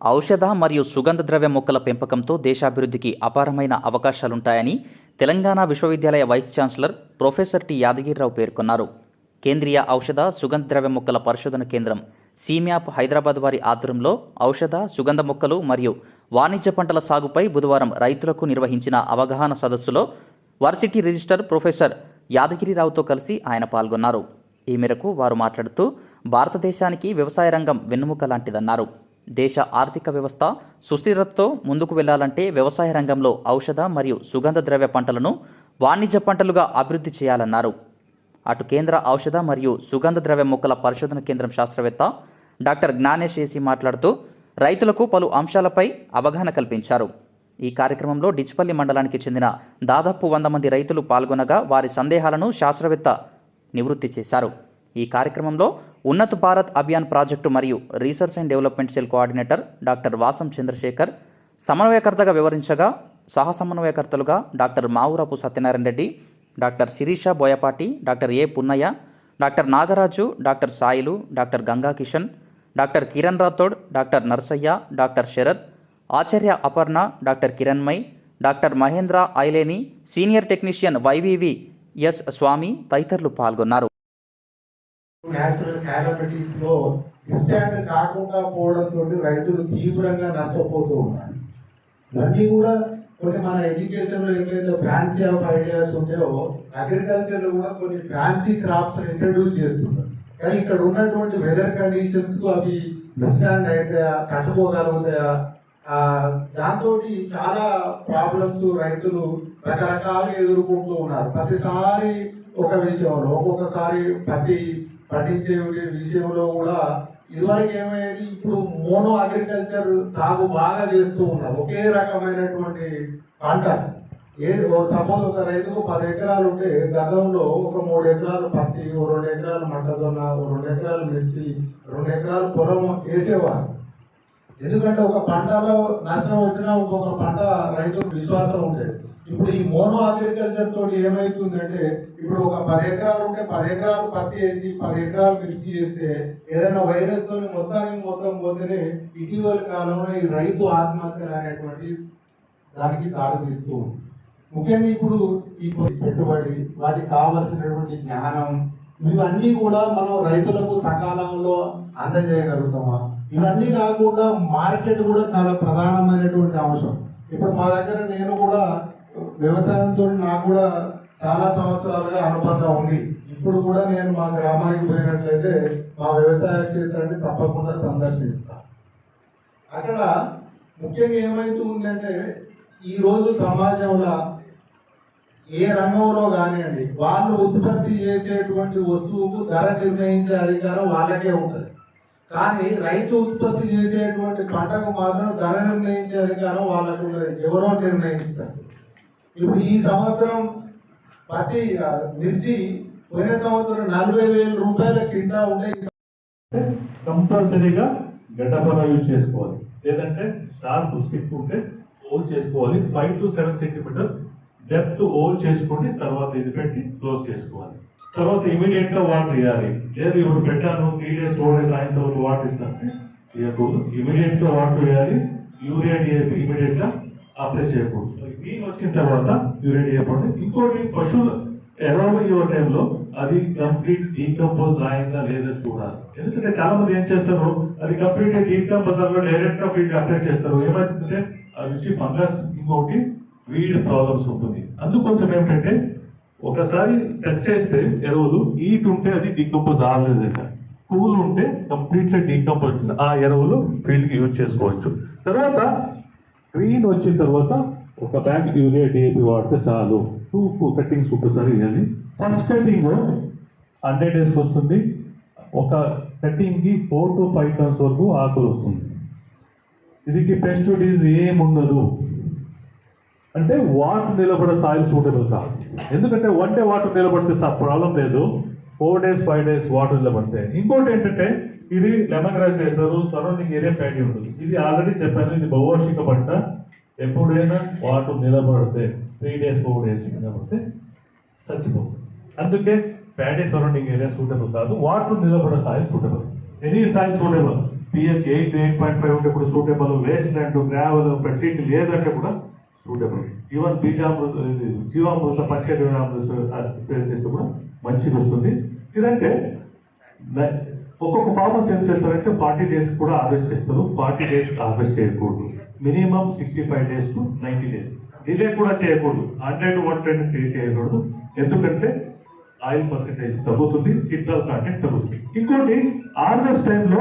ఔషధ మరియు సుగంధ ద్రవ్య మొక్కల పెంపకంతో దేశాభివృద్ధికి అపారమైన అవకాశాలుంటాయని తెలంగాణ విశ్వవిద్యాలయ vice chancellor professor T Yadagirirao పేర్కొన్నారు. కేంద్రీయ ఔషధ సుగంధ ద్రవ్య మొక్కల పరిశోధన కేంద్రం సీమ్యాప్ హైదరాబాద్ వారి ఆధ్వర్యంలో ఔషధ సుగంధ మొక్కలు మరియు వాణిజ్య పంటల సాగుపై బుధవారం రైతులకు నిర్వహించిన అవగాహన సదస్సులో వర్సిటీ రిజిస్టర్ ప్రొఫెసర్ యాదగిరిరావుతో కలిసి ఆయన పాల్గొన్నారు. ఈ మేరకు వారు మాట్లాడుతూ భారతదేశానికి వ్యవసాయ రంగం వెన్నెముక లాంటిదన్నారు. దేశ ఆర్థిక వ్యవస్థ సుస్థిరతతో ముందుకు వెళ్లాలంటే వ్యవసాయ రంగంలో ఔషధ మరియు సుగంధ ద్రవ్య పంటలను వాణిజ్య పంటలుగా అభివృద్ధి చేయాలన్నారు. అటు కేంద్ర ఔషధ మరియు సుగంధ ద్రవ్య మొక్కల పరిశోధన కేంద్రం శాస్త్రవేత్త డాక్టర్ జ్ఞానేష్ ఏసీ మాట్లాడుతూ రైతులకు పలు అంశాలపై అవగాహన కల్పించారు. ఈ కార్యక్రమంలో డిచ్పల్లి మండలానికి చెందిన దాదాపు 100 మంది రైతులు పాల్గొనగా వారి సందేహాలను శాస్త్రవేత్త నివృత్తి చేశారు. ఈ కార్యక్రమంలో ఉన్నత్ భారత్ అభియాన్ ప్రాజెక్టు మరియు research and development cell coordinator doctor Vasam Chandrashekar సమన్వయకర్తగా వివరించగా, సహ సమన్వయకర్తలుగా doctor Mavurapu Satyanarayana Reddy, doctor Sirisha Boyapati, doctor A Punnaiah, doctor Nagaraju, doctor Sailu, doctor Ganga Kishan, doctor Kiran Rathod, doctor Narsaiah, doctor Sharath, ఆచార్య Aparna, doctor Kiranmayi, doctor Mahendra Aileni, senior technician YVV S Swamy తదితరులు పాల్గొన్నారు. న్యాచురల్ క్యాలమిటీస్ లో డిస్టాండ్ కాకుండా పోవడంతో రైతులు తీవ్రంగా నష్టపోతూ ఉన్నారు. ఇవన్నీ కూడా కొన్ని మన ఎడ్యుకేషన్ లో ఎట్లయితే ఫ్యాన్సీ ఆఫ్ ఐడియాస్ ఉంటాయో అగ్రికల్చర్ లో కూడా కొన్ని ఫ్యాన్సీ క్రాప్స్ ఇంట్రడ్యూస్ చేస్తున్నారు. కానీ ఇక్కడ ఉన్నటువంటి వెదర్ కండిషన్స్ కు అవి డిస్టాండ్ అవుతాయా, తట్టుకోగలుగుతాయా, దాంతో చాలా ప్రాబ్లమ్స్ రైతులు రకరకాలుగా ఎదుర్కొంటూ ఉన్నారు. ప్రతిసారి ఒక విషయంలో ఒక్కొక్కసారి పత్తి పండించే విషయంలో కూడా ఇదివరకు ఏమయ్యేది, ఇప్పుడు మోనో అగ్రికల్చర్ సాగు బాగా చేస్తూ ఉన్నారు. ఒకే రకమైనటువంటి పంట సపోజ్ ఒక రైతుకు 10 ఎకరాలు ఉంటే గతంలో ఒక 3 ఎకరాలు పత్తి, 2 ఎకరాలు మొక్కజొన్న, 2 ఎకరాలు మిర్చి, 2 ఎకరాలు పొలం వేసేవారు. ఎందుకంటే ఒక పంటలో నష్టం వచ్చినా ఇంకొక పంట రైతుకు విశ్వాసం ఉండేది. ఇప్పుడు ఈ మోనో అగ్రికల్చర్ తోటి ఏమైతుందంటే, ఇప్పుడు ఒక 10 ఎకరాలు ఉంటే 10 ఎకరాలు పత్తి వేసి 10 ఎకరాలు మిర్చి చేస్తే ఏదైనా వైరస్ తోని మొత్తం పోతేనే ఇటీవల కాలంలో ఈ రైతు ఆత్మహత్యలు అనేటువంటి దానికి దారితీస్తూ ఉంది. ముఖ్యంగా ఇప్పుడు ఈ పెట్టుబడి, వాటికి కావలసినటువంటి జ్ఞానం, ఇవన్నీ కూడా మనం రైతులకు సకాలంలో అందజేయగలుగుతామా? ఇవన్నీ కాకుండా మార్కెట్ కూడా చాలా ప్రధానమైనటువంటి అంశం. ఇప్పుడు మా దగ్గర నేను కూడా వ్యవసాయంతో నాకు కూడా చాలా సంవత్సరాలుగా అనుబంధం ఉంది. ఇప్పుడు కూడా నేను మా గ్రామానికి పోయినట్లయితే మా వ్యవసాయ క్షేత్రాన్ని తప్పకుండా సందర్శిస్తాను. అక్కడ ముఖ్యంగా ఏమైతుందంటే, ఈరోజు సమాజంలో ఏ రంగంలో కానివ్వండి, వాళ్ళు ఉత్పత్తి చేసేటువంటి వస్తువుకు ధర నిర్ణయించే అధికారం వాళ్ళకే ఉంటుంది. కానీ రైతు ఉత్పత్తి చేసేటువంటి పంటకు మాత్రం ధర నిర్ణయించే అధికారం వాళ్ళకు ఉండదు, ఎవరో నిర్ణయిస్తారు. ఇప్పుడు ఈ సంవత్సరం పత్తి మిర్చి పోయిన సంవత్సరం 40,000 రూపాయల కింటా ఉంటే కంపల్సరీగా గడ్డపర యూజ్ చేసుకోవాలి, లేదంటే షార్ప్ స్టిక్ ఉంటే ఓల్ చేసుకోవాలి. 5 to 7 సెంటీమీటర్ డెప్త్ ఓల్ చేసుకోండి, తర్వాత ఇది పెట్టి క్లోజ్ చేసుకోవాలి. తర్వాత ఇమీడియట్ గా వాటర్ వేయాలి. లేదు ఇప్పుడు పెట్టాను 3 days 4 days అయిన తర్వాత వాటర్ ఇస్తాను, ఇమీడియట్ గా వాటర్ వేయాలి. యూరియా డిఏపి ఇమీడియట్ గా అప్లై చేయకూడదు. గ్రీన్ వచ్చిన తర్వాత యూరియా డిఏపి. ఇంకోటి పశువులు ఎరవయ్యే టైంలో అది కంప్లీట్ డీకంపోజ్ అయిందా లేదా చూడాలి. ఎందుకంటే చాలా మంది ఏం చేస్తారు, అది కంప్లీట్ డీకంపోజ్ డైరెక్ట్ గా ఫీడ్ అప్లై చేస్తారు. ఏమవుతుందంటే అది నుంచి ఫంగస్, ఇంకోటి వీడ్ ప్రాబ్లమ్స్ ఉంటుంది. అందుకోసం ఏమిటంటే ఒకసారి టచ్ చేస్తే ఎరువులు హీట్ ఉంటే అది డీకంపోజ్ అవ్వలేదంట, కూల్ ఉంటే కంప్లీట్లీ డీకంపోజ్ అవుతుంది. ఆ ఎరువులు ఫీల్డ్కి యూజ్ చేసుకోవచ్చు. తర్వాత గ్రీన్ వచ్చిన తర్వాత ఒక బ్యాగ్ యూరియా డిఏపి వాడితే చాలు. 2 కట్టింగ్స్ ఒక్కసారి వేయాలి. ఫస్ట్ కటింగ్ 100 days వస్తుంది. ఒక కటింగ్కి 4 to 5 tons వరకు ఆకులు వస్తుంది. దీనికి పెస్ట్ డిసీజ్ ఏముండదు. అంటే వాటర్ నిలబడే సాయిల్ సూటబుల్ కాదు. ఎందుకంటే 1 day వాటర్ నిలబడితే ప్రాబ్లం లేదు, 4 days 5 days వాటర్ నిలబడితే. ఇంకోటి ఏంటంటే ఇది లెమన్ గ్రాస్ చేస్తారు, సరౌండింగ్ ఏరియా ప్యాడీ ఉంటుంది. ఇది ఆల్రెడీ చెప్పాను, ఇది బహువార్షిక పంట. ఎప్పుడైనా వాటర్ నిలబడితే 3 days 4 days నిలబడితే చచ్చిపోతుంది. అందుకే ప్యాడీ సరౌండింగ్ ఏరియా సూటబుల్ కాదు, వాటర్ నిలబడే soil suitable. Any soil suitable. PH 8 8.5 ఉంటే కూడా suitable, waste land gravel fertility లేదంటే కూడా సూటబుల్. ఈవెన్ జీవామృత స్ప్రేస్ చేస్తే కూడా మంచిగా వస్తుంది. ఇదంటే ఒక్కొక్క ఫార్మర్స్ ఏం చేస్తారంటే 40 days కూడా హార్వెస్ట్ చేస్తారు. 40 days హార్వెస్ట్ చేయకూడదు. Minimum 65 days to 90 days. Delay కూడా చేయకూడదు. 100 to 110 చేయకూడదు. ఎందుకంటే ఆయిల్ పర్సెంటేజ్ తగ్గుతుంది, సిట్రల్ కంటెంట్ తగ్గుతుంది. ఇంకోటి హార్వెస్ట్ టైంలో